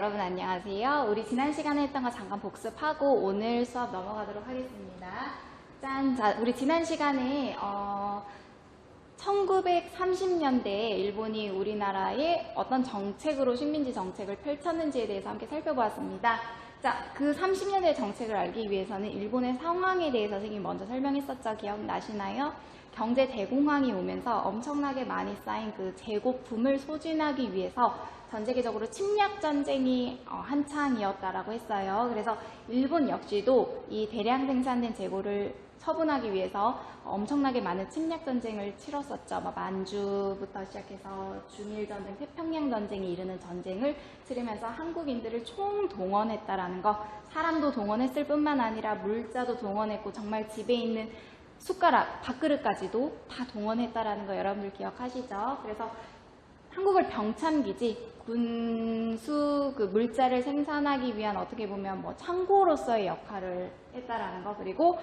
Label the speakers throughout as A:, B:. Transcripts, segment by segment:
A: 여러분 안녕하세요. 우리 지난 시간에 했던 거 잠깐 복습하고 오늘 수업 넘어가도록 하겠습니다. 짠! 자, 우리 지난 시간에 1930년대에 일본이 우리나라에 어떤 정책으로 식민지 정책을 펼쳤는지에 대해서 함께 살펴보았습니다. 자, 그 30년대 정책을 알기 위해서는 일본의 상황에 대해서 선생님이 먼저 설명했었죠. 기억나시나요? 경제 대공황이 오면서 엄청나게 많이 쌓인 그 제국품을 소진하기 위해서 전 세계적으로 침략 전쟁이 한창이었다라고 했어요. 그래서 일본 역시도 이 대량 생산된 재고를 처분하기 위해서 엄청나게 많은 침략 전쟁을 치렀었죠. 만주부터 시작해서 중일 전쟁, 태평양 전쟁에 이르는 전쟁을 치르면서 한국인들을 총동원했다라는 거, 사람도 동원했을 뿐만 아니라 물자도 동원했고 정말 집에 있는 숟가락, 밥그릇까지도 다 동원했다라는 거 여러분들 기억하시죠? 그래서 한국을 병참기지 군수 그 물자를 생산하기 위한 어떻게 보면 창고로서의 역할을 했다라는 거, 그리고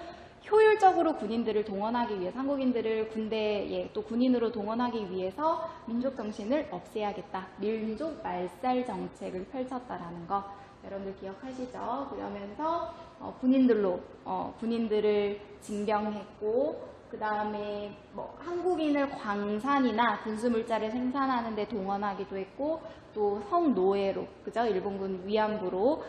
A: 효율적으로 군인들을 동원하기 위해서 한국인들을 군대에 또 군인으로 동원하기 위해서 민족 정신을 없애야겠다. 민족 말살 정책을 펼쳤다라는 거 여러분들 기억하시죠? 그러면서 군인들을 징병했고, 그 다음에 한국인을 광산이나 군수물자를 생산하는 데 동원하기도 했고, 또 성노예로, 그죠? 일본군 위안부로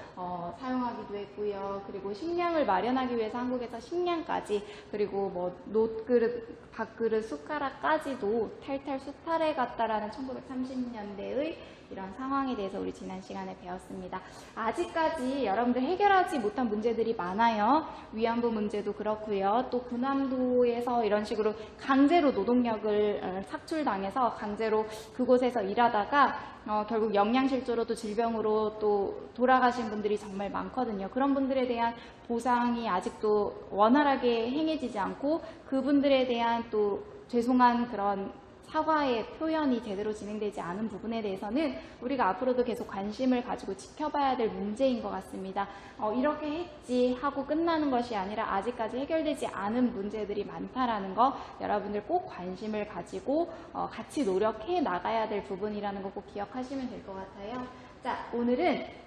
A: 사용하기도 했고요. 그리고 식량을 마련하기 위해서 한국에서 식량까지, 그리고 놋그릇, 밥그릇, 숟가락까지도 탈탈 수탈해 갔다라는 1930년대의 이런 상황에 대해서 우리 지난 시간에 배웠습니다. 아직까지 여러분들 해결하지 못한 문제들이 많아요. 위안부 문제도 그렇고요. 또 군함도에서 이런 식으로 강제로 노동력을 착출당해서 강제로 그곳에서 일하다가 결국 영양실조로 또 질병으로 또 돌아가신 분들이 정말 많거든요. 그런 분들에 대한 보상이 아직도 원활하게 행해지지 않고 그분들에 대한 또 죄송한 그런 사과의 표현이 제대로 진행되지 않은 부분에 대해서는 우리가 앞으로도 계속 관심을 가지고 지켜봐야 될 문제인 것 같습니다. 이렇게 했지 하고 끝나는 것이 아니라 아직까지 해결되지 않은 문제들이 많다라는 거 여러분들 꼭 관심을 가지고 같이 노력해 나가야 될 부분이라는 거 꼭 기억하시면 될 것 같아요. 자, 오늘은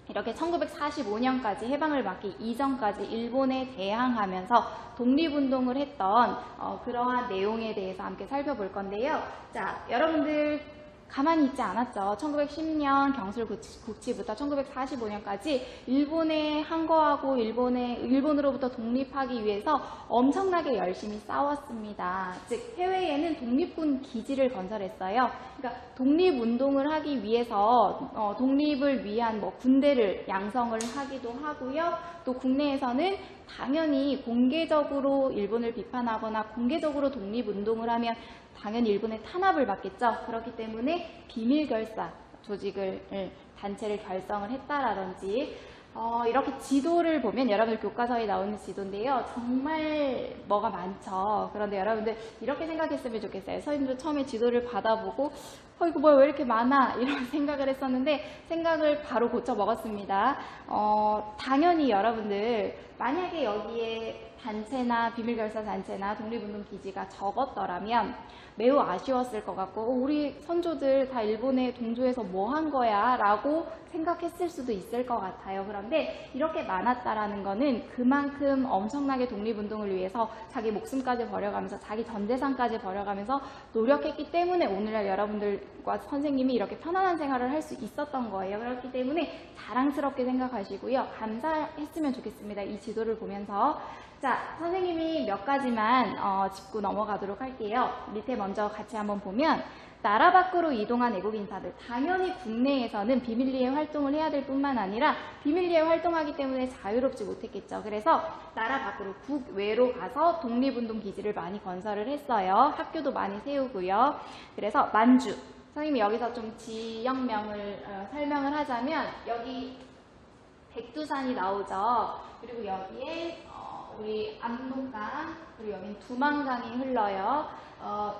A: 이렇게 1945년까지 해방을 받기 이전까지 일본에 대항하면서 독립운동을 했던 그러한 내용에 대해서 함께 살펴볼 건데요. 자, 여러분들 가만히 있지 않았죠. 1910년 경술국치부터 1945년까지 일본에 항거하고 일본으로부터 독립하기 위해서 엄청나게 열심히 싸웠습니다. 즉 해외에는 독립군 기지를 건설했어요. 그러니까 독립운동을 하기 위해서 독립을 위한 군대를 양성을 하기도 하고요. 또 국내에서는 당연히 공개적으로 일본을 비판하거나 공개적으로 독립운동을 하면 당연히 일본의 탄압을 받겠죠. 그렇기 때문에 비밀결사 조직을, 단체를 결성을 했다라든지 이렇게 지도를 보면 여러분들 교과서에 나오는 지도인데요. 정말 뭐가 많죠. 그런데 여러분들 이렇게 생각했으면 좋겠어요. 선생님도 처음에 지도를 받아보고 이거 뭐야 왜 이렇게 많아? 이런 생각을 했었는데 생각을 바로 고쳐 먹었습니다. 당연히 여러분들 만약에 여기에 단체나 비밀결사 단체나 독립운동 기지가 적었더라면 매우 아쉬웠을 것 같고 우리 선조들 다 일본에 동조해서 뭐 한 거야? 라고 생각했을 수도 있을 것 같아요. 그런데 이렇게 많았다라는 거는 그만큼 엄청나게 독립운동을 위해서 자기 목숨까지 버려가면서 자기 전 재산까지 버려가면서 노력했기 때문에 오늘날 여러분들과 선생님이 이렇게 편안한 생활을 할 수 있었던 거예요. 그렇기 때문에 자랑스럽게 생각하시고요. 감사했으면 좋겠습니다. 이 지도를 보면서. 자, 선생님이 몇 가지만 짚고 넘어가도록 할게요. 밑에 먼저 같이 한번 보면 나라 밖으로 이동한 외국 인사들, 당연히 국내에서는 비밀리에 활동을 해야 될 뿐만 아니라 비밀리에 활동하기 때문에 자유롭지 못했겠죠. 그래서 나라 밖으로 국외로 가서 독립운동 기지를 많이 건설을 했어요. 학교도 많이 세우고요. 그래서 만주, 선생님이 여기서 좀 지역명을 설명을 하자면 여기 백두산이 나오죠. 그리고 여기에 우리 압록강, 그리고 여기는 두만강이 흘러요.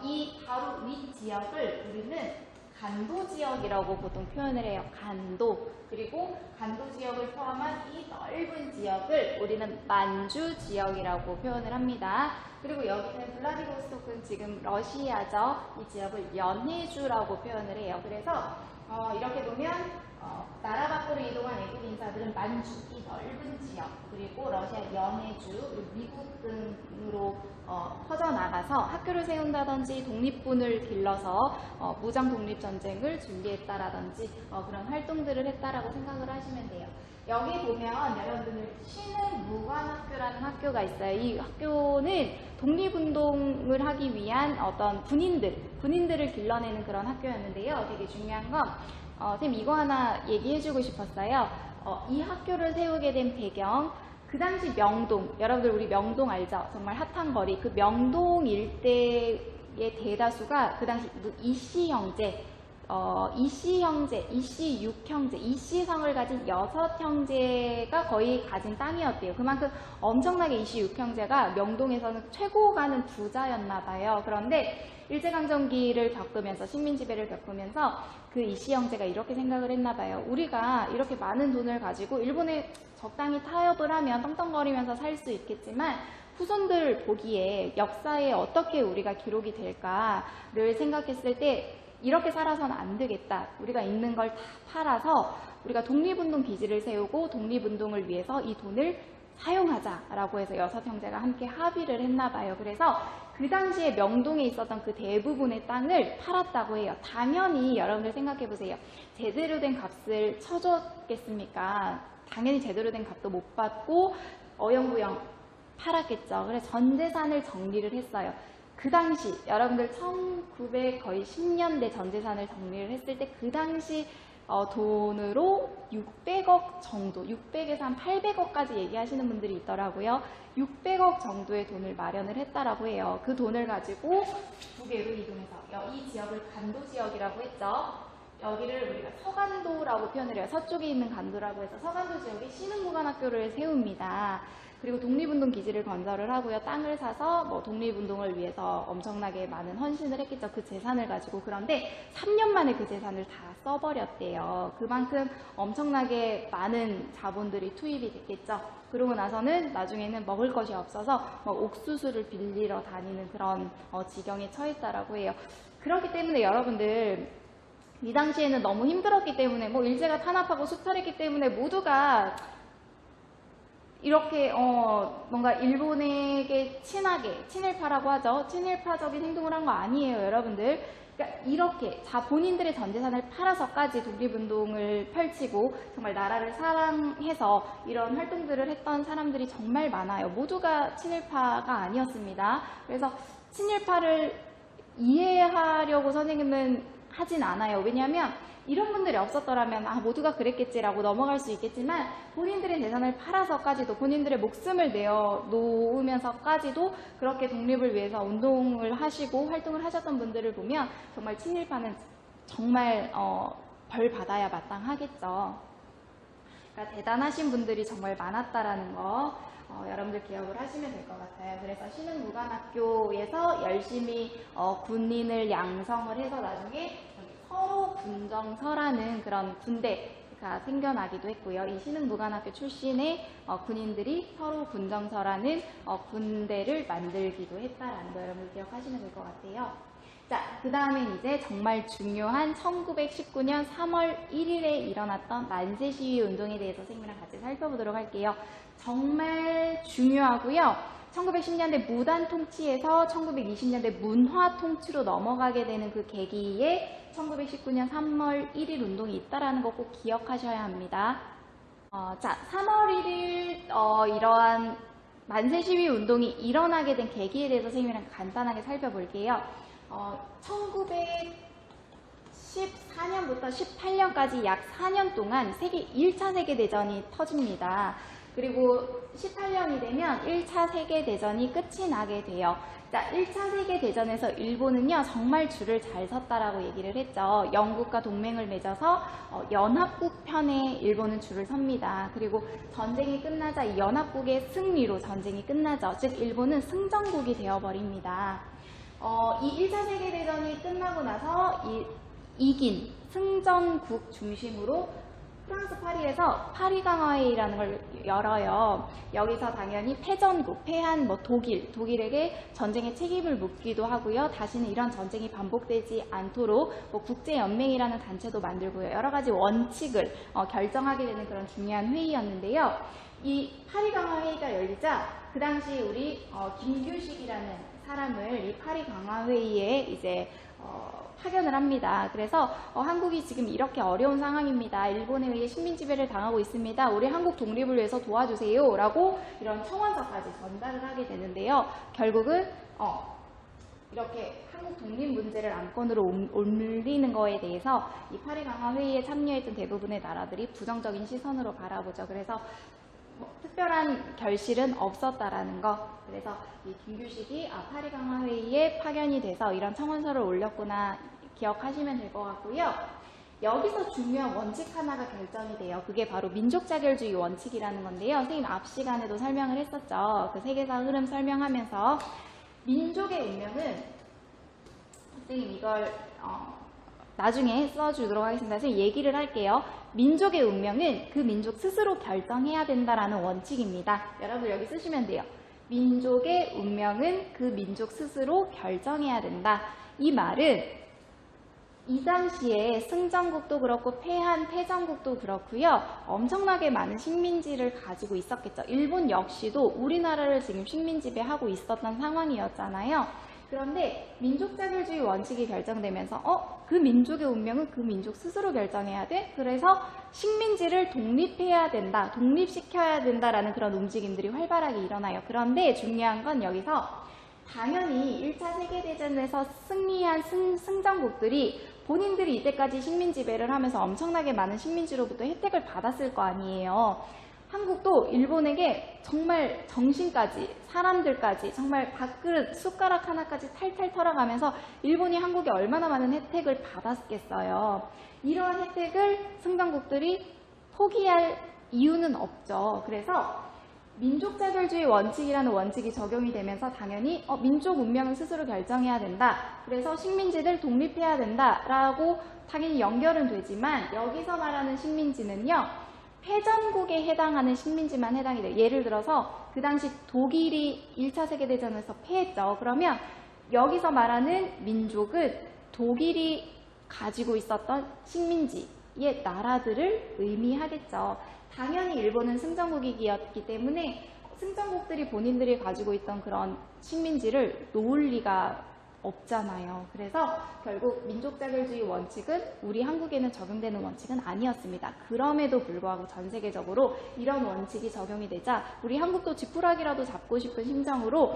A: 이 바로 윗 지역을 우리는 간도 지역이라고 보통 표현을 해요. 간도. 그리고 간도 지역을 포함한 이 넓은 지역을 우리는 만주 지역이라고 표현을 합니다. 그리고 여기는 블라디보스토크는 지금 러시아죠. 이 지역을 연해주라고 표현을 해요. 그래서 이렇게 보면 나라 밖으로 학교자들은 만주, 이 넓은 지역, 그리고 러시아 연해주, 그리고 미국 등으로 퍼져나가서 학교를 세운다든지 독립군을 길러서 무장 독립전쟁을 준비했다라든지 그런 활동들을 했다라고 생각을 하시면 돼요. 여기 보면 여러분들 신흥무관학교라는 학교가 있어요. 이 학교는 독립운동을 하기 위한 어떤 군인들을 길러내는 그런 학교였는데요. 되게 중요한 건 선생님 이거 하나 얘기해주고 싶었어요. 이 학교를 세우게 된 배경, 그 당시 명동, 여러분들 우리 명동 알죠? 정말 핫한 거리. 그 명동 일대의 대다수가 그 당시 이씨 형제, 이씨 형제, 이씨 6형제, 이씨 성을 가진 6형제가 거의 가진 땅이었대요. 그만큼 엄청나게 이씨 6형제가 명동에서는 최고 가는 부자였나 봐요. 그런데 일제강점기를 겪으면서 식민지배를 겪으면서 그 이씨 형제가 이렇게 생각을 했나 봐요. 우리가 이렇게 많은 돈을 가지고 일본에 적당히 타협을 하면 떵떵거리면서 살 수 있겠지만 후손들 보기에 역사에 어떻게 우리가 기록이 될까를 생각했을 때 이렇게 살아서는 안 되겠다. 우리가 있는 걸 다 팔아서 우리가 독립운동 기지를 세우고 독립운동을 위해서 이 돈을 사용하자라고 해서 6형제가 함께 합의를 했나 봐요. 그래서 그 당시에 명동에 있었던 그 대부분의 땅을 팔았다고 해요. 당연히 여러분들 생각해 보세요. 제대로 된 값을 쳐줬겠습니까? 당연히 제대로 된 값도 못 받고 어영부영 팔았겠죠. 그래서 전 재산을 정리를 했어요. 그 당시 여러분들 1900 거의 10년대 전 재산을 정리를 했을 때 그 당시 돈으로 600억 정도, 600에서 한 800억까지 얘기하시는 분들이 있더라고요. 600억 정도의 돈을 마련을 했다라고 해요. 그 돈을 가지고 두 개로 이동해서 이 지역을 간도 지역이라고 했죠. 여기를 우리가 서간도라고 표현을 해요. 서쪽에 있는 간도라고 해서 서간도 지역에 신흥무관학교를 세웁니다. 그리고 독립운동 기지를 건설을 하고요. 땅을 사서 뭐 독립운동을 위해서 엄청나게 많은 헌신을 했겠죠. 그 재산을 가지고. 그런데 3년 만에 그 재산을 다 써버렸대요. 그만큼 엄청나게 많은 자본들이 투입이 됐겠죠. 그러고 나서는 나중에는 먹을 것이 없어서 옥수수를 빌리러 다니는 그런 지경에 처했다라고 해요. 그렇기 때문에 여러분들 이 당시에는 너무 힘들었기 때문에 일제가 탄압하고 수탈했기 때문에 모두가 이렇게 뭔가 일본에게 친하게 친일파라고 하죠. 친일파적인 행동을 한 거 아니에요, 여러분들. 그러니까 이렇게 본인들의 전 재산을 팔아서까지 독립운동을 펼치고 정말 나라를 사랑해서 이런 활동들을 했던 사람들이 정말 많아요. 모두가 친일파가 아니었습니다. 그래서 친일파를 이해하려고 선생님은 하진 않아요. 왜냐하면 이런 분들이 없었더라면 모두가 그랬겠지라고 넘어갈 수 있겠지만 본인들의 재산을 팔아서까지도 본인들의 목숨을 내어 놓으면서까지도 그렇게 독립을 위해서 운동을 하시고 활동을 하셨던 분들을 보면 정말 친일파는 정말 벌 받아야 마땅하겠죠. 그러니까 대단하신 분들이 정말 많았다라는 거 여러분들 기억을 하시면 될 것 같아요. 그래서 신흥무관학교에서 열심히 군인을 양성을 해서 나중에 서로 군정서라는 그런 군대가 생겨나기도 했고요. 이 신흥무관학교 출신의 군인들이 서로 군정서라는 군대를 만들기도 했다라는 거 여러분 기억하시면 될 것 같아요. 자, 그 다음에 이제 정말 중요한 1919년 3월 1일에 일어났던 만세 시위 운동에 대해서 선생님이랑 같이 살펴보도록 할게요. 정말 중요하고요. 1910년대 무단 통치에서 1920년대 문화 통치로 넘어가게 되는 그 계기에 1919년 3월 1일 운동이 있다라는 거 꼭 기억하셔야 합니다. 자, 3월 1일 이러한 만세 시위 운동이 일어나게 된 계기에 대해서 선생님이랑 간단하게 살펴볼게요. 1914년부터 18년까지 약 4년 동안 1차 세계대전이 터집니다. 그리고 18년이 되면 1차 세계대전이 끝이 나게 돼요. 자, 1차 세계대전에서 일본은요, 정말 줄을 잘 섰다라고 얘기를 했죠. 영국과 동맹을 맺어서 연합국 편에 일본은 줄을 섭니다. 그리고 전쟁이 끝나자 이 연합국의 승리로 전쟁이 끝나죠. 즉, 일본은 승전국이 되어버립니다. 이 1차 세계대전이 끝나고 나서 이긴 승전국 중심으로 프랑스 파리에 한국에서 파리강화회의라는 걸 열어요. 여기서 당연히 패한 독일에게 전쟁의 책임을 묻기도 하고요. 다시는 이런 전쟁이 반복되지 않도록 국제연맹이라는 단체도 만들고요. 여러 가지 원칙을 결정하게 되는 그런 중요한 회의였는데요. 이 파리강화회의가 열리자 그 당시 우리 김규식이라는 사람을 이 파리강화회의에 이제 파견을 합니다. 그래서 한국이 지금 이렇게 어려운 상황입니다. 일본에 의해 식민지배를 당하고 있습니다. 우리 한국 독립을 위해서 도와주세요. 라고 이런 청원서까지 전달을 하게 되는데요. 결국은 이렇게 한국 독립 문제를 안건으로 올리는 거에 대해서 이 파리강화회의에 참여했던 대부분의 나라들이 부정적인 시선으로 바라보죠. 그래서 특별한 결실은 없었다라는 거. 그래서 이 김규식이 파리강화회의에 파견이 돼서 이런 청원서를 올렸구나 기억하시면 될 것 같고요. 여기서 중요한 원칙 하나가 결정이 돼요. 그게 바로 민족자결주의 원칙이라는 건데요. 선생님 앞 시간에도 설명을 했었죠. 그 세계사 흐름 설명하면서 민족의 운명은 선생님 이걸 나중에 써주도록 하겠습니다. 선생님 얘기를 할게요. 민족의 운명은 그 민족 스스로 결정해야 된다라는 원칙입니다. 여러분 여기 쓰시면 돼요. 민족의 운명은 그 민족 스스로 결정해야 된다. 이 말은 이 당시에 승전국도 그렇고 패전국도 그렇고요. 엄청나게 많은 식민지를 가지고 있었겠죠. 일본 역시도 우리나라를 지금 식민지배하고 있었던 상황이었잖아요. 그런데 민족자결주의 원칙이 결정되면서 그 민족의 운명은 그 민족 스스로 결정해야 돼. 그래서 식민지를 독립해야 된다. 독립시켜야 된다라는 그런 움직임들이 활발하게 일어나요. 그런데 중요한 건 여기서 당연히 1차 세계대전에서 승리한 승전국들이 본인들이 이때까지 식민지배를 하면서 엄청나게 많은 식민지로부터 혜택을 받았을 거 아니에요. 한국도 일본에게 정말 정신까지 사람들까지 정말 밥그릇 숟가락 하나까지 탈탈 털어가면서 일본이 한국에 얼마나 많은 혜택을 받았겠어요. 이러한 혜택을 승전국들이 포기할 이유는 없죠. 그래서 민족자결주의 원칙이라는 원칙이 적용이 되면서 당연히 민족 운명을 스스로 결정해야 된다. 그래서 식민지들 독립해야 된다라고 당연히 연결은 되지만 여기서 말하는 식민지는요. 패전국에 해당하는 식민지만 해당이 돼요. 예를 들어서 그 당시 독일이 1차 세계대전에서 패했죠. 그러면 여기서 말하는 민족은 독일이 가지고 있었던 식민지의 나라들을 의미하겠죠. 당연히 일본은 승전국이었기 때문에 승전국들이 본인들이 가지고 있던 그런 식민지를 놓을 리가 없잖아요. 그래서 결국 민족자결주의 원칙은 우리 한국에는 적용되는 원칙은 아니었습니다. 그럼에도 불구하고 전 세계적으로 이런 원칙이 적용이 되자 우리 한국도 지푸라기라도 잡고 싶은 심정으로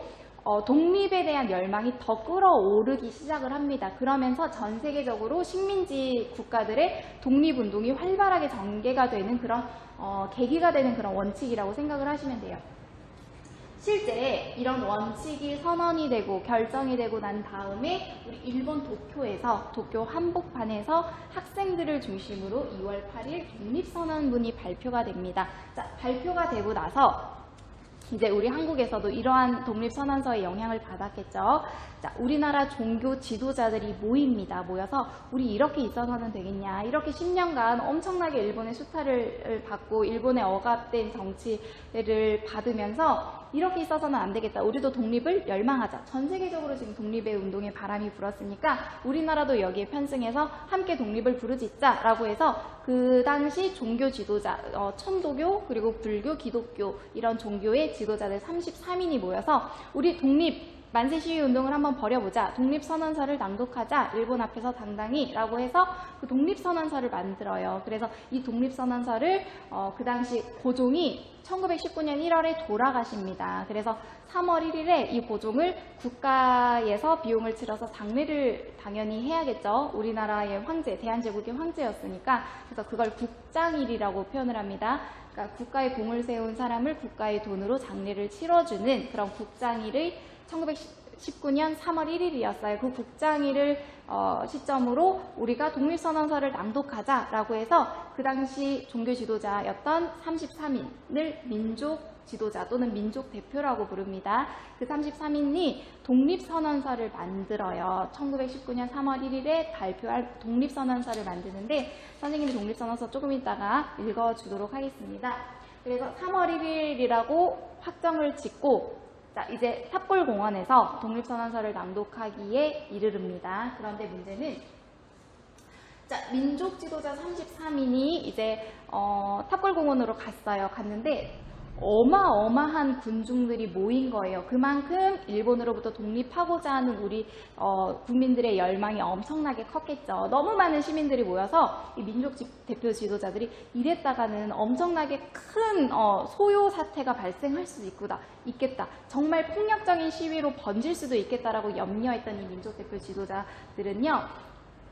A: 독립에 대한 열망이 더 끌어오르기 시작을 합니다. 그러면서 전 세계적으로 식민지 국가들의 독립운동이 활발하게 전개가 되는 그런 계기가 되는 그런 원칙이라고 생각을 하시면 돼요. 실제 이런 원칙이 선언이 되고 결정이 되고 난 다음에 우리 일본 도쿄에서 도쿄 한복판에서 학생들을 중심으로 2월 8일 독립선언문이 발표가 됩니다. 자, 발표가 되고 나서 이제 우리 한국에서도 이러한 독립선언서의 영향을 받았겠죠. 자, 우리나라 종교 지도자들이 모입니다. 모여서 우리 이렇게 있어서는 되겠냐. 이렇게 10년간 엄청나게 일본의 수탈을 받고 일본의 억압된 정치를 받으면서 이렇게 있어서는 안 되겠다. 우리도 독립을 열망하자. 전 세계적으로 지금 독립의 운동에 바람이 불었으니까 우리나라도 여기에 편승해서 함께 독립을 부르짖자라고 해서 그 당시 종교 지도자, 천도교 그리고 불교, 기독교 이런 종교의 지도자들 33인이 모여서 우리 독립 만세 시위 운동을 한번 벌여보자. 독립선언서를 낭독하자. 일본 앞에서 당당히 라고 해서 그 독립선언서를 만들어요. 그래서 이 독립선언서를 그 당시 고종이 1919년 1월에 돌아가십니다. 그래서 3월 1일에 이 고종을 국가에서 비용을 치러서 장례를 당연히 해야겠죠. 우리나라의 황제, 대한제국의 황제였으니까. 그래서 그걸 국장일이라고 표현을 합니다. 그러니까 국가에 공을 세운 사람을 국가의 돈으로 장례를 치러주는 그런 국장일의 1919년 3월 1일이었어요. 그 국장일을 시점으로 우리가 독립선언서를 낭독하자라고 해서 그 당시 종교 지도자였던 33인을 민족 지도자 또는 민족 대표라고 부릅니다. 그 33인이 독립선언서를 만들어요. 1919년 3월 1일에 발표할 독립선언서를 만드는데 선생님이 독립선언서 조금 이따가 읽어주도록 하겠습니다. 그래서 3월 1일이라고 확정을 짓고 자, 이제 탑골공원에서 독립선언서를 낭독하기에 이르릅니다. 그런데 문제는 자, 민족 지도자 33인이 이제 탑골공원으로 갔어요. 갔는데 어마어마한 군중들이 모인 거예요. 그만큼 일본으로부터 독립하고자 하는 우리 국민들의 열망이 엄청나게 컸겠죠. 너무 많은 시민들이 모여서 이 민족 대표 지도자들이 이랬다가는 엄청나게 큰 소요 사태가 발생할 수도 있겠다. 정말 폭력적인 시위로 번질 수도 있겠다라고 염려했던 이 민족 대표 지도자들은요.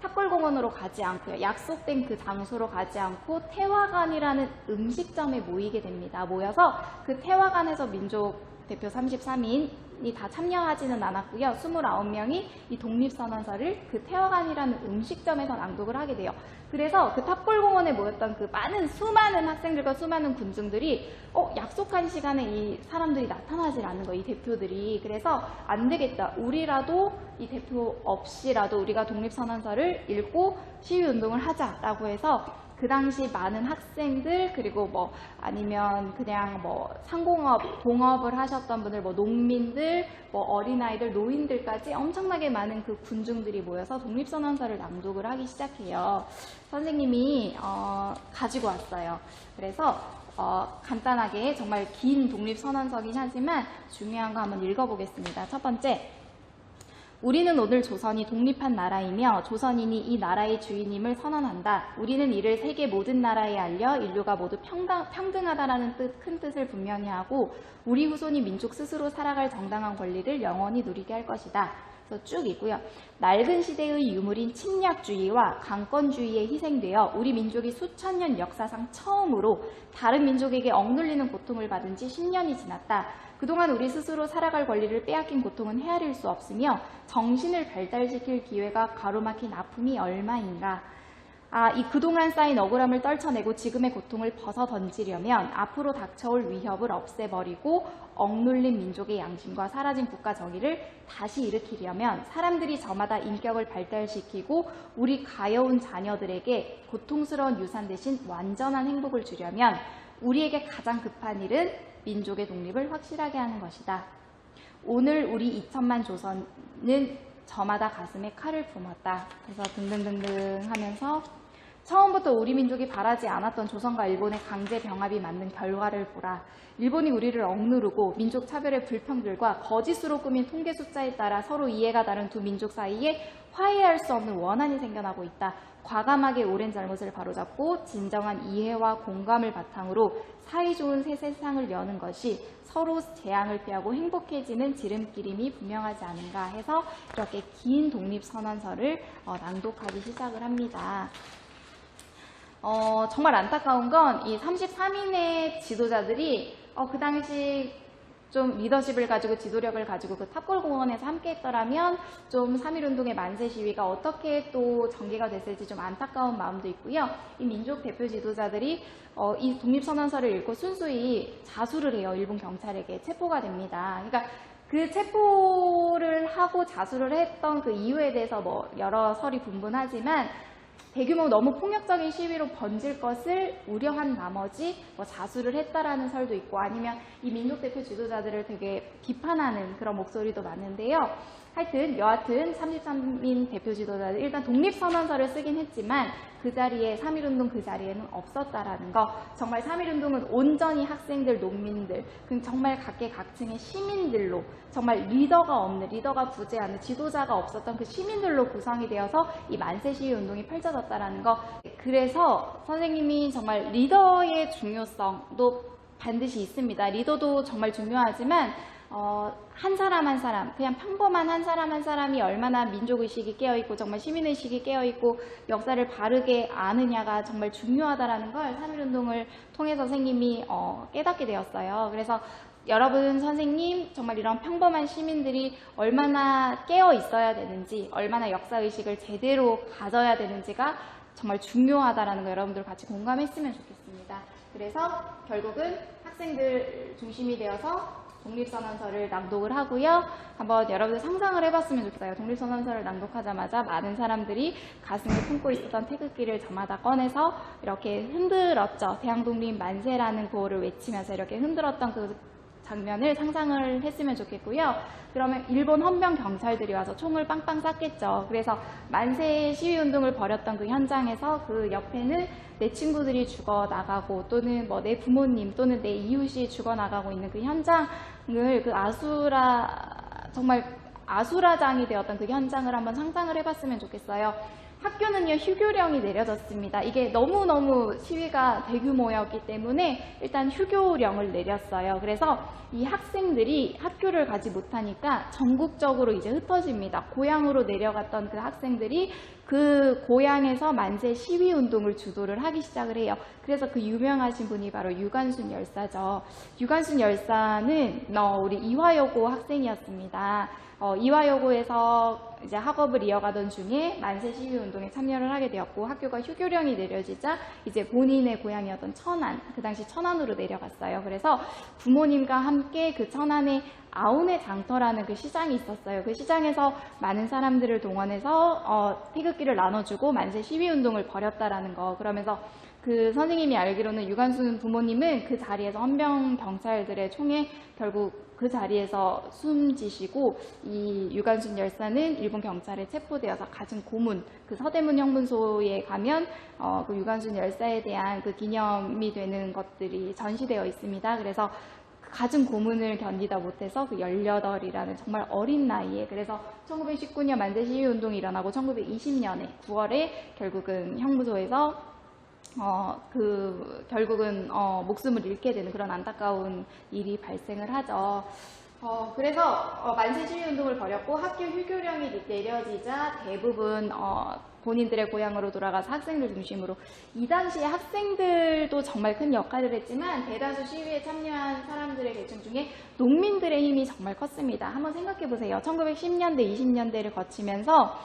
A: 탑골공원으로 가지 않고요. 약속된 그 장소로 가지 않고 태화관이라는 음식점에 모이게 됩니다. 모여서 그 태화관에서 민족 대표 33인이 다 참여하지는 않았고요. 29명이 이 독립선언서를 그 태화관이라는 음식점에서 낭독을 하게 돼요. 그래서 그 탑골공원에 모였던 그 수많은 학생들과 수많은 군중들이 약속한 시간에 이 사람들이 나타나질 않는 거예요. 이 대표들이. 그래서 안 되겠다. 우리라도 이 대표 없이라도 우리가 독립선언서를 읽고 시위운동을 하자라고 해서 그 당시 많은 학생들 그리고 뭐 아니면 그냥 뭐 상공업, 동업을 하셨던 분들, 뭐 농민들, 뭐 어린아이들, 노인들까지 엄청나게 많은 그 군중들이 모여서 독립선언서를 낭독을 하기 시작해요. 선생님이 가지고 왔어요. 그래서 간단하게 정말 긴 독립선언서긴 하지만 중요한 거 한번 읽어보겠습니다. 첫 번째. 우리는 오늘 조선이 독립한 나라이며 조선인이 이 나라의 주인임을 선언한다. 우리는 이를 세계 모든 나라에 알려 인류가 모두 평등하다라는 큰 뜻을 분명히 하고 우리 후손이 민족 스스로 살아갈 정당한 권리를 영원히 누리게 할 것이다. 그래서 쭉 있고요. 낡은 시대의 유물인 침략주의와 강권주의에 희생되어 우리 민족이 수천 년 역사상 처음으로 다른 민족에게 억눌리는 고통을 받은 지 10년이 지났다. 그동안 우리 스스로 살아갈 권리를 빼앗긴 고통은 헤아릴 수 없으며 정신을 발달시킬 기회가 가로막힌 아픔이 얼마인가. 이 그동안 쌓인 억울함을 떨쳐내고 지금의 고통을 벗어던지려면 앞으로 닥쳐올 위협을 없애버리고 억눌린 민족의 양심과 사라진 국가 정의를 다시 일으키려면 사람들이 저마다 인격을 발달시키고 우리 가여운 자녀들에게 고통스러운 유산 대신 완전한 행복을 주려면 우리에게 가장 급한 일은 민족의 독립을 확실하게 하는 것이다. 오늘 우리 2천만 조선은 저마다 가슴에 칼을 품었다. 그래서 등등등등 하면서 처음부터 우리 민족이 바라지 않았던 조선과 일본의 강제 병합이 만든 결과를 보라. 일본이 우리를 억누르고 민족 차별의 불평들과 거짓으로 꾸민 통계 숫자에 따라 서로 이해가 다른 두 민족 사이에 화해할 수 없는 원한이 생겨나고 있다. 과감하게 오랜 잘못을 바로잡고 진정한 이해와 공감을 바탕으로 사이좋은 새 세상을 여는 것이 서로 재앙을 피하고 행복해지는 지름길임이 분명하지 않은가 해서 이렇게 긴 독립선언서를 낭독하기 시작을 합니다. 정말 안타까운 건 이 33인의 지도자들이 그 당시 좀 리더십을 가지고 지도력을 가지고 그 탑골공원에서 함께 했더라면 좀 3.1운동의 만세 시위가 어떻게 또 전개가 됐을지 좀 안타까운 마음도 있고요. 이 민족 대표 지도자들이 이 독립선언서를 읽고 순수히 자수를 해요. 일본 경찰에게 체포가 됩니다. 그러니까 그 체포를 하고 자수를 했던 그 이유에 대해서 뭐 여러 설이 분분하지만 대규모 너무 폭력적인 시위로 번질 것을 우려한 나머지 뭐 자수를 했다라는 설도 있고 아니면 이 민족 대표 지도자들을 되게 비판하는 그런 목소리도 많은데요. 하여튼 여하튼 33인 대표 지도자들 일단 독립선언서를 쓰긴 했지만 그 자리에 3.1운동 그 자리에는 없었다라는 거. 정말 3.1운동은 온전히 학생들, 농민들, 정말 각계각층의 시민들로 정말 리더가 부재하는 지도자가 없었던 그 시민들로 구성이 되어서 이 만세 시위 운동이 펼쳐졌다라는 거. 그래서 선생님이 정말 리더의 중요성도 반드시 있습니다. 리더도 정말 중요하지만 한 사람 한 사람, 그냥 평범한 한 사람이 얼마나 민족의식이 깨어있고 정말 시민의식이 깨어있고 역사를 바르게 아느냐가 정말 중요하다라는 걸 3.1운동을 통해서 선생님이 깨닫게 되었어요. 그래서 여러분 선생님 정말 이런 평범한 시민들이 얼마나 깨어 있어야 되는지, 얼마나 역사의식을 제대로 가져야 되는지가 정말 중요하다라는 거 여러분들 같이 공감했으면 좋겠습니다. 그래서 결국은 학생들 중심이 되어서 독립선언서를 낭독을 하고요. 한번 여러분들 상상을 해봤으면 좋겠어요. 독립선언서를 낭독하자마자 많은 사람들이 가슴에 품고 있었던 태극기를 저마다 꺼내서 이렇게 흔들었죠. 대한독립 만세라는 구호를 외치면서 이렇게 흔들었던 그 장면을 상상을 했으면 좋겠고요. 그러면 일본 헌병 경찰들이 와서 총을 빵빵 쐈겠죠. 그래서 만세 시위운동을 벌였던 그 현장에서 그 옆에는 내 친구들이 죽어나가고 또는 뭐 내 부모님 또는 내 이웃이 죽어나가고 있는 그 현장을 그 정말 아수라장이 되었던 그 현장을 한번 상상을 해봤으면 좋겠어요. 학교는요, 휴교령이 내려졌습니다. 이게 너무너무 시위가 대규모였기 때문에 일단 휴교령을 내렸어요. 그래서 이 학생들이 학교를 가지 못하니까 전국적으로 이제 흩어집니다. 고향으로 내려갔던 그 학생들이 그 고향에서 만세 시위 운동을 주도를 하기 시작을 해요. 그래서 그 유명하신 분이 바로 유관순 열사죠. 유관순 열사는 우리 이화여고 학생이었습니다. 이화여고에서 이제 학업을 이어가던 중에 만세 시위 운동에 참여를 하게 되었고 학교가 휴교령이 내려지자 이제 본인의 고향이었던 천안, 그 당시 천안으로 내려갔어요. 그래서 부모님과 함께 그 천안에 아운의 장터라는 그 시장이 있었어요. 그 시장에서 많은 사람들을 동원해서 태극기를 나눠주고 만세 시위 운동을 벌였다라는 거. 그러면서 그 선생님이 알기로는 유관순 부모님은 그 자리에서 헌병 경찰들의 총에 결국 그 자리에서 숨지시고 이 유관순 열사는 일본 경찰에 체포되어서 갖은 고문, 그 서대문 형문소에 가면 그 유관순 열사에 대한 그 기념이 되는 것들이 전시되어 있습니다. 그래서 갖은 고문을 견디다 못해서 그 18이라는 정말 어린 나이에, 그래서 1919년 만세 시위 운동이 일어나고 1920년에 9월에 결국은 형무소에서 결국은 목숨을 잃게 되는 그런 안타까운 일이 발생을 하죠. 그래서 만세 시위 운동을 벌였고 학교 휴교령이 내려지자 대부분 본인들의 고향으로 돌아가서 학생들 중심으로, 이 당시에 학생들도 정말 큰 역할을 했지만 대다수 시위에 참여한 사람들의 계층 중에 농민들의 힘이 정말 컸습니다. 한번 생각해 보세요. 1910년대, 20년대를 거치면서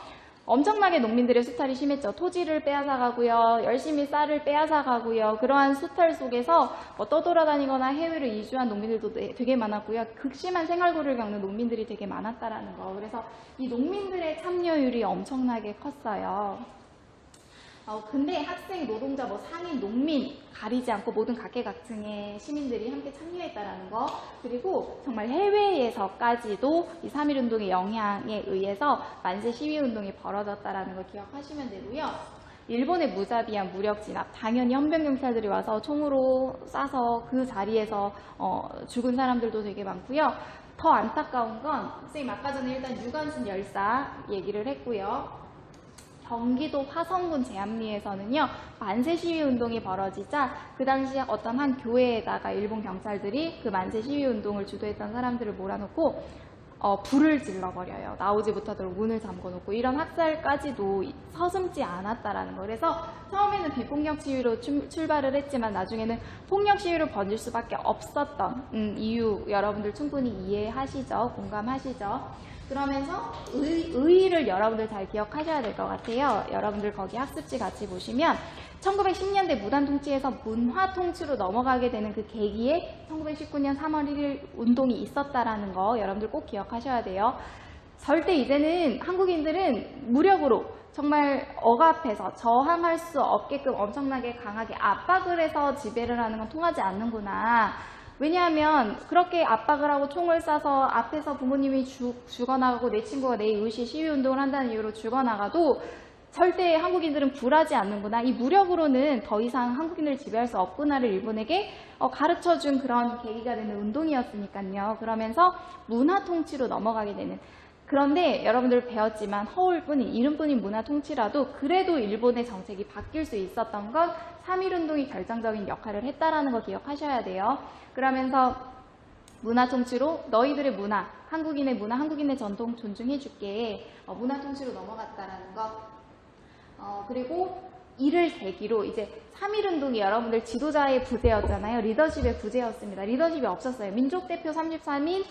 A: 엄청나게 농민들의 수탈이 심했죠. 토지를 빼앗아가고요. 열심히 쌀을 빼앗아가고요. 그러한 수탈 속에서 떠돌아다니거나 해외로 이주한 농민들도 되게 많았고요. 극심한 생활고를 겪는 농민들이 되게 많았다라는 거. 그래서 이 농민들의 참여율이 엄청나게 컸어요. 근데 학생, 노동자, 상인, 농민 가리지 않고 모든 각계각층의 시민들이 함께 참여했다라는 거, 그리고 정말 해외에서까지도 이 3.1운동의 영향에 의해서 만세 시위운동이 벌어졌다라는 걸 기억하시면 되고요. 일본의 무자비한 무력 진압, 당연히 헌병경찰들이 와서 총으로 쏴서 그 자리에서 죽은 사람들도 되게 많고요. 더 안타까운 건 선생님 아까 전에 일단 유관순 열사 얘기를 했고요. 경기도 화성군 제암리에서는요, 만세 시위 운동이 벌어지자 그 당시에 어떤 한 교회에다가 일본 경찰들이 그 만세 시위 운동을 주도했던 사람들을 몰아놓고 불을 질러버려요. 나오지 못하도록 문을 잠궈놓고, 이런 학살까지도 서슴지 않았다라는 거. 그래서 처음에는 비폭력 시위로 출발을 했지만 나중에는 폭력 시위로 번질 수밖에 없었던 이유 여러분들 충분히 이해하시죠? 공감하시죠? 그러면서 의의를 여러분들 잘 기억하셔야 될 것 같아요. 여러분들 거기 학습지 같이 보시면 1910년대 무단 통치에서 문화 통치로 넘어가게 되는 그 계기에 1919년 3월 1일 운동이 있었다라는 거 여러분들 꼭 기억하셔야 돼요. 절대 이제는 한국인들은 무력으로 정말 억압해서 저항할 수 없게끔 엄청나게 강하게 압박을 해서 지배를 하는 건 통하지 않는구나. 왜냐하면 그렇게 압박을 하고 총을 쏴서 앞에서 부모님이 죽어나가고 내 친구가 내 이웃이 시위운동을 한다는 이유로 죽어나가도 절대 한국인들은 굴하지 않는구나. 이 무력으로는 더 이상 한국인들을 지배할 수 없구나를 일본에게 가르쳐준 그런 계기가 되는 운동이었으니까요. 그러면서 문화 통치로 넘어가게 되는. 그런데 여러분들 배웠지만 허울뿐인, 이름뿐인 문화 통치라도 그래도 일본의 정책이 바뀔 수 있었던 건 3.1운동이 결정적인 역할을 했다라는 거 기억하셔야 돼요. 그러면서 문화 통치로 너희들의 문화, 한국인의 문화, 한국인의 전통 존중해줄게. 문화 통치로 넘어갔다라는 거. 그리고 이를 계기로 이제 3.1운동이 여러분들 지도자의 부재였잖아요. 리더십의 부재였습니다. 리더십이 없었어요. 민족대표 33인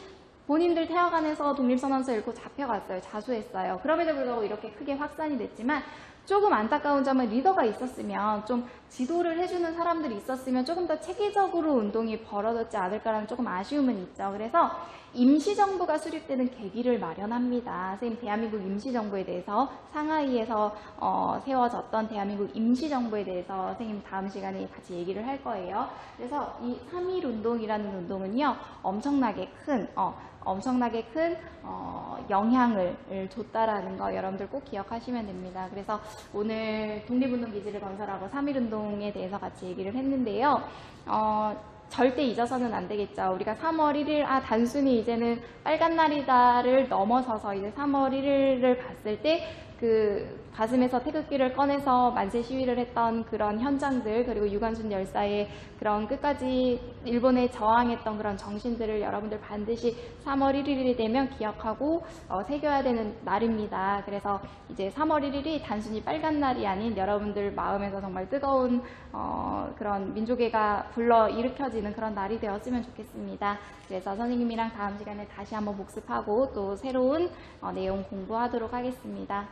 A: 본인들 태화관에서 독립선언서 읽고 잡혀갔어요. 자수했어요. 그럼에도 불구하고 이렇게 크게 확산이 됐지만 조금 안타까운 점은 리더가 있었으면, 좀 지도를 해주는 사람들이 있었으면 조금 더 체계적으로 운동이 벌어졌지 않을까라는 조금 아쉬움은 있죠. 그래서 임시정부가 수립되는 계기를 마련합니다. 선생님, 대한민국 임시정부에 대해서, 상하이에서 세워졌던 대한민국 임시정부에 대해서 선생님 다음 시간에 같이 얘기를 할 거예요. 그래서 이 3.1운동이라는 운동은요, 엄청나게 큰 영향을 줬다라는 거 여러분들 꼭 기억하시면 됩니다. 그래서 오늘 독립운동 기지를 건설하고 3.1운동에 대해서 같이 얘기를 했는데요. 절대 잊어서는 안 되겠죠. 우리가 3월 1일, 단순히 이제는 빨간 날이다를 넘어서서 이제 3월 1일을 봤을 때 그 가슴에서 태극기를 꺼내서 만세 시위를 했던 그런 현장들, 그리고 유관순 열사의 그런 끝까지 일본에 저항했던 그런 정신들을 여러분들 반드시 3월 1일이 되면 기억하고 새겨야 되는 날입니다. 그래서 이제 3월 1일이 단순히 빨간 날이 아닌 여러분들 마음에서 정말 뜨거운 그런 민족애가 불러 일으켜지는 그런 날이 되었으면 좋겠습니다. 그래서 선생님이랑 다음 시간에 다시 한번 복습하고 또 새로운 내용 공부하도록 하겠습니다.